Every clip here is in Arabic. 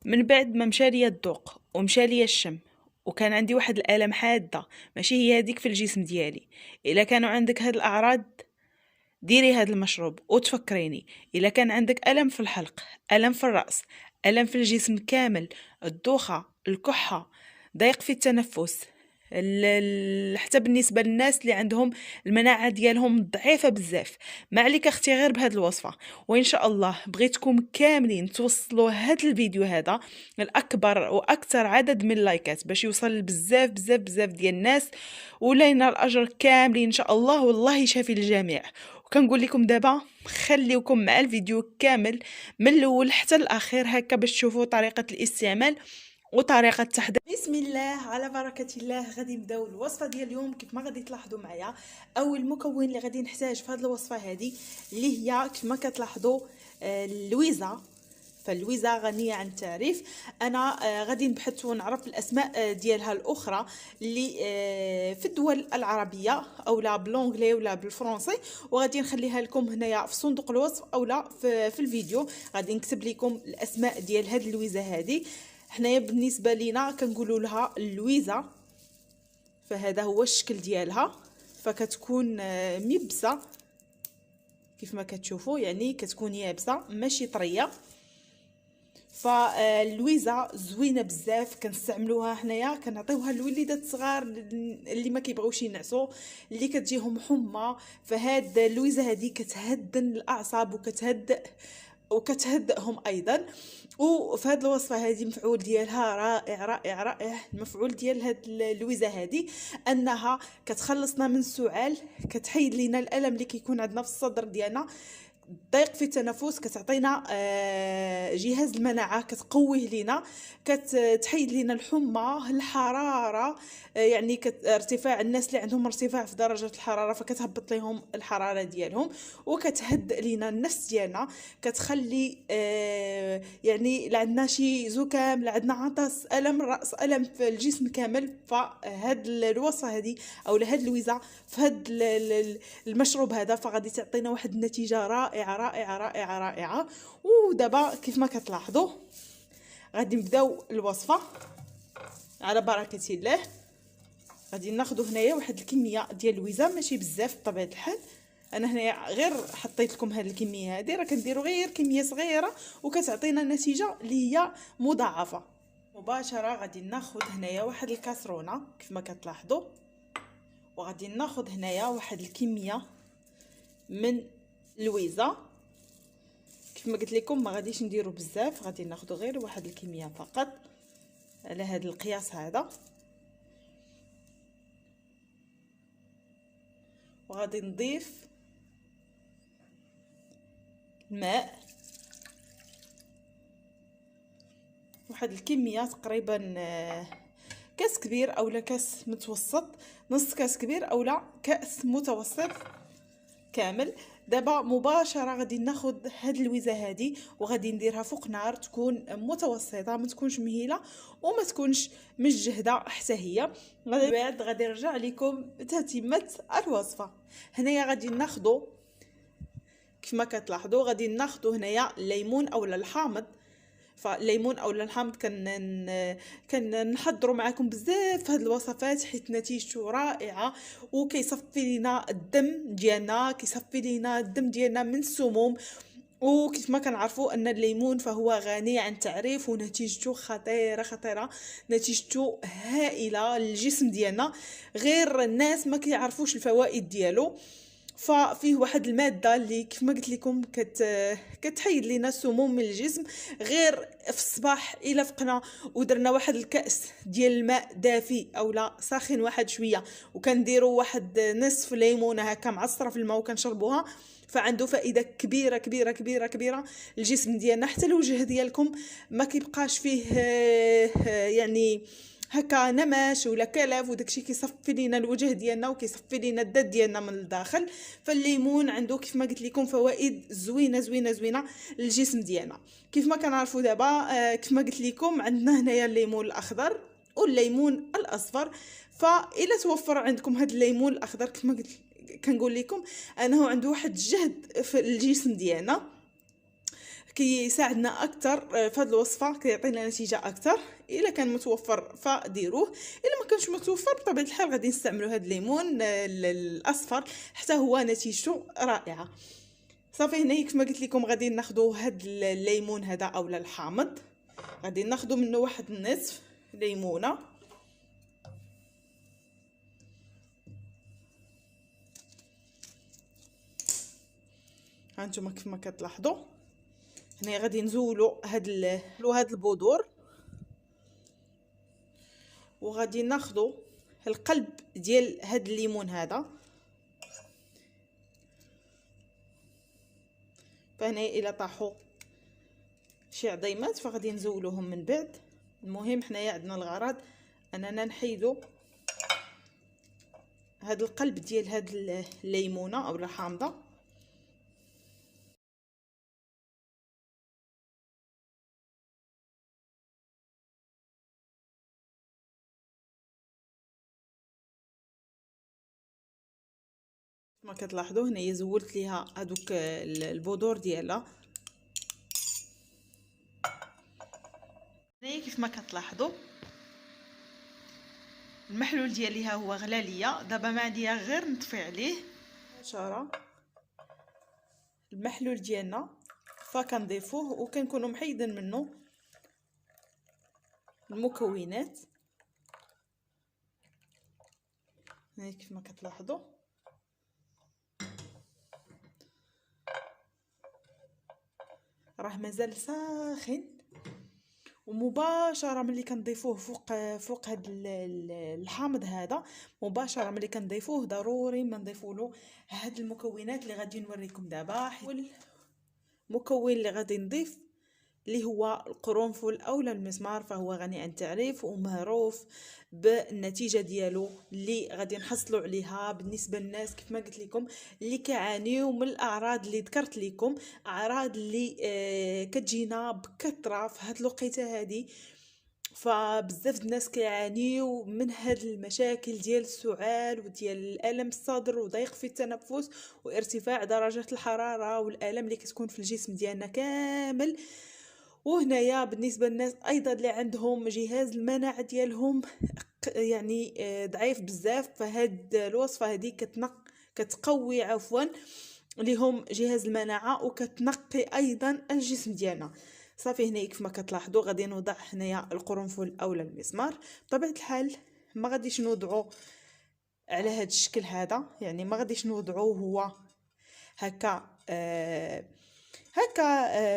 من بعد ما مشى ليا الذوق ومشى ليا الشم وكان عندي واحد الالم حاده ماشي هي هذيك في الجسم ديالي. الا كانوا عندك هاد الاعراض ديري هاد المشروب وتفكريني. الا كان عندك الم في الحلق، الم في الراس، الم في الجسم كامل، الدوخه، الكحه، ضيق في التنفس، حتى بالنسبه للناس اللي عندهم المناعه ديالهم ضعيفه بزاف، ما عليك اختي غير بهاد الوصفه. وان شاء الله بغيتكم كاملين توصلوا هاد الفيديو هذا الاكبر واكثر عدد من اللايكات باش يوصل بزاف بزاف بزاف ديال الناس، ولينا الاجر كاملين ان شاء الله، والله يشافي الجميع. وكنقول لكم دابا خليوكم مع الفيديو كامل من الاول حتى الاخير هكا باش تشوفوا طريقه الاستعمال وطريقه التحضير. بسم الله على بركه الله. غادي نبداو الوصفه ديال اليوم. كيف ما غادي تلاحظوا معايا، اول مكون اللي غادي نحتاج في هذه الوصفه هذه اللي هي كيف ما كتلاحظوا اللويزه. فاللويزه غنيه عن التعريف. انا غادي نبحث ونعرف الاسماء ديالها الاخرى اللي في الدول العربيه او لا بالونغلي ولا بالفرنسي، وغادي نخليها لكم هنايا في صندوق الوصف او لا في الفيديو. غادي نكتب لكم الاسماء ديال هاد اللويزه هذه. حنايا بالنسبه لينا كنقولوا لها اللويزه، فهذا هو الشكل ديالها. فكتكون ميبسه كيف ما كتشوفوا، يعني كتكون يابسه ماشي طريه. فاللويزه زوينه بزاف، كنستعملوها حنايا، كنعطيوها للوليدات الصغار اللي ما كيبغيوش ينعسوا، اللي كتجيهم حمى. فهاد اللويزه هذه كتهدن الاعصاب وكتهدئهم ايضا. وفي هذه الوصفه هذه المفعول ديالها رائع رائع رائع. المفعول ديال هاد اللويزه هذه انها كتخلصنا من السعال، كتحيد لينا الالم اللي كيكون عندنا في الصدر ديالنا، ضيق في التنفس، كتعطينا جهاز المناعه، كتقويه لينا، كتحيد لينا الحمى، الحراره، يعني ارتفاع الناس اللي عندهم ارتفاع في درجه الحراره فكتهبط لهم الحراره ديالهم، وكتهدئ لينا النفس ديالنا، كتخلي يعني لا عندنا شي زكام، لا عندنا عطس، الم الراس، الم في الجسم كامل. فهاد الوصفه هذه او هاد اللويزه في هاد المشروب هذا فغادي تعطينا واحد النتيجه رائعه رائعه رائعه رائعه. ودابا كيف ما كتلاحظوا غادي نبداو الوصفه على بركه الله. غادي ناخذ هنايا واحد الكميه ديال اللويزه، ماشي بزاف بطبيعه الحال. انا هنايا غير حطيت لكم هذه الكميه هذه، راه كنديروا غير كميه صغيره وكتعطينا نتيجه اللي هي مضاعفه. مباشره غادي ناخذ هنايا واحد الكاسرونه كيف ما كتلاحظوا، وغادي ناخذ هنايا واحد الكميه من اللويزه. كيف ما قلت لكم ما غاديش نديروا بزاف، غادي ناخذ غير واحد الكميه فقط على هذا القياس هذا. وغادي نضيف الماء، واحد الكميه تقريبا كاس كبير اولا كاس متوسط، نص كاس كبير اولا كاس متوسط كامل. دابا مباشره غادي ناخذ هاد اللويزه هادي وغادي نديرها فوق نار تكون متوسطه، ما تكونش مهيله وما تكونش مجهده حتى هي. بعد غادي نرجع لكم تتمه الوصفه. هنايا غادي ناخذ كيف ما كتلاحظوا غادي ناخذ هنايا الليمون اولا الحامض. فالليمون اولا الحامض كنحضروا معكم بزاف هاد الوصفات حيت نتيجته رائعه، وكيصفي لينا الدم ديالنا، كيصفي لينا الدم ديالنا من السموم. وكيف ما كنعرفوا ان الليمون فهو غني عن التعريف ونتيجته خطيره خطيره، نتيجته هائله للجسم ديالنا، غير الناس ما كيعرفوش الفوائد ديالو. ففيه واحد الماده اللي كيف ما قلت لكم كتحيد لينا السموم من الجسم. غير في الصباح الا فقنا ودرنا واحد الكاس ديال الماء دافي اولا ساخن واحد شويه، وكنديروا واحد نصف ليمونه هكا معصره في الماء وكنشربوها، فعنده فائده كبيره كبيره كبيره كبيره للجسم ديالنا. حتى الوجه ديالكم ما كيبقاش فيه يعني هكا نمش ولا كلف، وداكشي كيصفي لينا الوجه ديالنا وكيصفي لينا الدد ديالنا من الداخل. فالليمون عنده كيف ما قلت لكم فوائد زوينه زوينه زوينه للجسم ديالنا. كيف ما كنعرفوا دابا كيف ما قلت لكم عندنا هنايا الليمون الاخضر والليمون الاصفر. فاذا توفر عندكم هذا الليمون الاخضر كيف ما قلت كنقول لكم انه عنده واحد الجهد في الجسم ديالنا، كيساعدنا اكثر في هذه الوصفه، كيعطينا نتيجه اكثر. الا كان متوفر فديروه، الا ما كانش متوفر بطبيعه الحال غادي نستعملوا هذا الليمون الاصفر حتى هو نتيجته رائعه. صافي هنا كيف ما قلت لكم غادي ناخذوا هذا الليمون هذا اولا الحامض، غادي ناخذوا منه واحد النصف ليمونه. هانتوما كيف ما كتلاحظوا هنا غادي نزولوا هاد البذور، وغادي ناخذوا القلب ديال هاد الليمون هذا. فهنا الى طاحوا شي عظيمات فغادي نزولوهم من بعد. المهم حنايا عندنا الغرض اننا نحيدوا هاد القلب ديال هاد الليمونه او الحامضه. كما كتلاحظوا هنايا زولت ليها هذوك البذور ديالها. هنايا كيف ما كتلاحظوا المحلول ديالي ها هو غلا ليا. دابا ما عندي غير نطفي عليه مباشره المحلول ديالنا، فكنضيفوه وكنكونوا محيدين منه المكونات. هنا كيف ما كتلاحظوا راه مازال ساخن، ومباشره ملي كنضيفوه فوق هاد الحامض هذا، مباشره ملي كنضيفوه ضروري ما نضيفوا هاد المكونات اللي غادي نوريكم دابا. المكون اللي غادي نضيف اللي هو القرنفل اولا المسمار، فهو غني عن التعريف ومعروف بالنتيجه ديالو اللي غادي نحصلوا عليها بالنسبه للناس كيف ما قلت لكم اللي كيعانيو من الاعراض اللي ذكرت لكم، اعراض اللي كتجينا بكثره في هاد الوقيته هذه. فبزاف الناس كيعانيو من هاد المشاكل ديال السعال وديال الالم الصدر وضيق في التنفس وارتفاع درجه الحراره والالم اللي كتكون في الجسم ديالنا كامل. وهنايا بالنسبه للناس ايضا اللي عندهم جهاز المناعه ديالهم يعني ضعيف بزاف، فهاد الوصفه هذه كتقوي عفوا لهم جهاز المناعه وكتنقي ايضا الجسم ديالنا. صافي هنا كيف ما كتلاحظوا غادي نوضع هنايا القرنفل اولا المسمار. بطبيعه الحال ما غاديش نوضعوا على هذا الشكل هذا، يعني ما غاديش نوضعوه هو هكا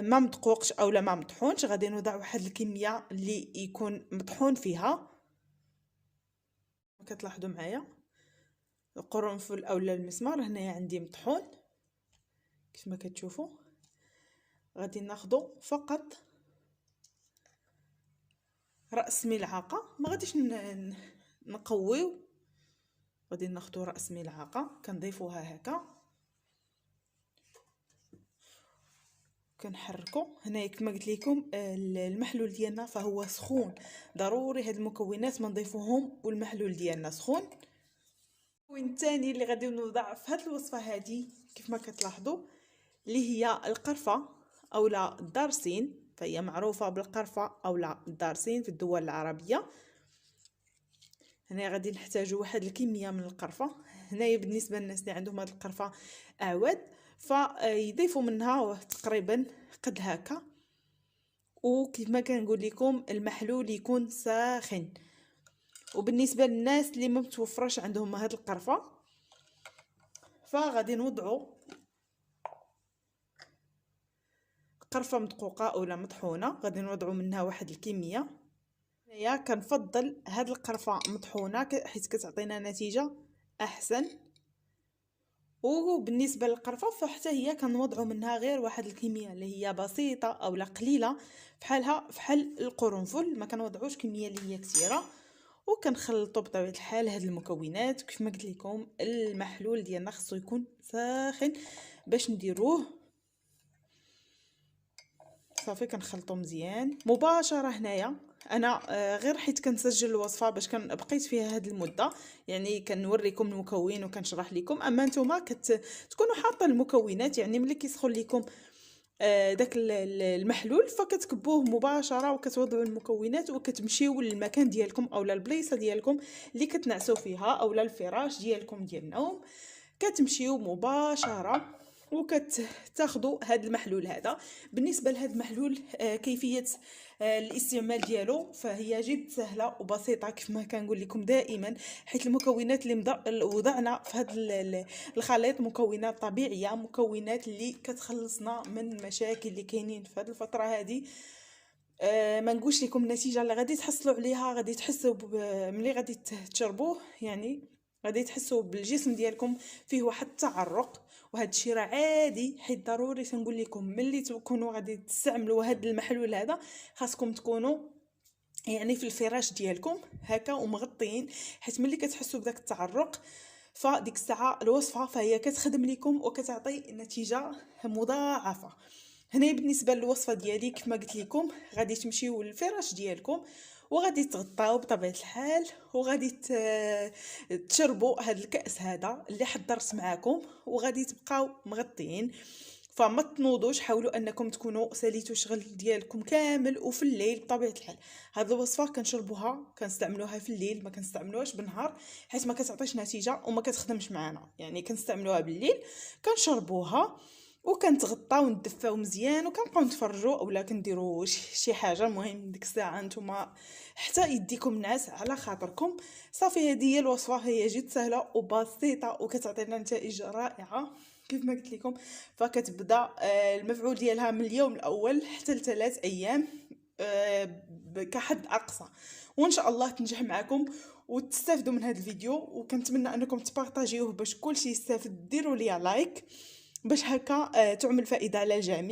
ما مدقوقش اولا ما مطحونش. غادي نوضع واحد الكميه اللي يكون مطحون فيها. كتلاحظوا معايا القرنفل اولا المسمار هنايا عندي مطحون كيف ما كتشوفوا. غادي ناخذوا فقط راس ملعقه، ما غاديش نقويو، غادي ناخذوا راس ملعقه كنضيفوها هكا كنحركوا. هنايا كما قلت لكم المحلول ديالنا فهو سخون، ضروري هاد المكونات ما نضيفوهم والمحلول ديالنا سخون. المكون الثاني اللي غادي نوضع في هاد الوصفه هذه كيف ما كتلاحظوا اللي هي القرفه اولا الدارسين، فهي معروفه بالقرفه اولا الدارسين في الدول العربيه. هنا غادي نحتاجوا واحد الكميه من القرفه. هنايا بالنسبه للناس اللي عندهم هاد القرفه اعواد فيضيفوا منها تقريبا قد هكا. وكيف ما كنقول لكم المحلول يكون ساخن. وبالنسبه للناس اللي ما متوفرش عندهم هاد القرفه فغادي نوضعوا قرفه مدقوقه اولا مطحونه، غادي نوضعوا منها واحد الكميه. هنايا كنفضل هاد القرفه مطحونه حيت كتعطينا نتيجه احسن. وبالنسبه للقرفه فحتى هي كنوضعوا منها غير واحد الكميه اللي هي بسيطه اولا قليله فحال القرنفل، ما كنوضعوش كميه اللي هي كثيره. وكنخلطوا بطبيعه الحال هاد المكونات. كيف ما قلت لكم المحلول ديالنا خصو يكون ساخن باش نديروه. صافي كنخلطوا مزيان مباشره. هنايا انا غير حيت كنسجل الوصفه باش بقيت فيها هاد المده، يعني كنوريكم المكون وكنشرح لكم. اما نتوما تكونوا حاطين المكونات، يعني ملي كيسخن لكم داك المحلول، فكتكبوه مباشره وكتوضعوا المكونات وكتمشيو للمكان ديالكم اولا البلايصه ديالكم اللي كتنعسوا فيها اولا الفراش ديالكم ديال النوم. كتمشيو مباشره وكتاخذوا هذا المحلول هذا. بالنسبه لهذا المحلول كيفيه الاستعمال ديالو فهي جد سهله وبسيطه كيف ما كنقول لكم دائما، حيت المكونات اللي وضعنا في هذا الخليط مكونات طبيعيه، مكونات اللي كتخلصنا من المشاكل اللي كاينين في هذه الفتره هذه. ما نقولش لكم النتيجه اللي غادي تحصلوا عليها، غادي تحسوا ملي غادي تشربوه، يعني غادي تحسوا بالجسم ديالكم فيه واحد التعرق. وهذا الشيء راه عادي، حيت ضروري تنقول لكم ملي تكونوا غادي تستعملوا هذا المحلول هذا خاصكم تكونوا يعني في الفراش ديالكم هكا ومغطيين، حيت ملي كتحسوا بداك التعرق فديك الساعه الوصفه فهي كتخدم لكم وكتعطي نتيجه مضاعفه. هنا بالنسبه للوصفه ديالي كيف ما قلت لكم غادي تمشيو للفراش ديالكم وغادي تغطاو بطبيعه الحال وغادي تشربوا هذا الكاس هذا اللي حضرت معاكم وغادي تبقاو مغطيين. فما تنوضوش، حاولوا انكم تكونوا ساليتوا الشغل ديالكم كامل وفي الليل بطبيعه الحال. هذه الوصفه كنشربوها كنستعملوها في الليل، ما كنستعملوهاش بالنهار حيت ما كتعطيش نتيجه وما كتخدمش معنا. يعني كنستعملوها بالليل كنشربوها وكنتغطاو وندفاو مزيان وكنبقاو نتفرجوا اولا كنديروا شي حاجه. المهم ديك الساعه نتوما حتى يديكم نعاس على خاطركم. صافي، هذه هي الوصفه، هي جد سهله وبسيطه وكتعطينا نتائج رائعه كيف ما قلت لكم. فكتبدا المفعول ديالها من اليوم الاول حتى ل3 ايام كحد اقصى، وان شاء الله تنجح معكم وتستافدوا من هذا الفيديو. وكنتمنى انكم تبارطاجيوه باش كلشي يستافد. ديروا لي لايك باش هكا تعمل فائده على الجميع.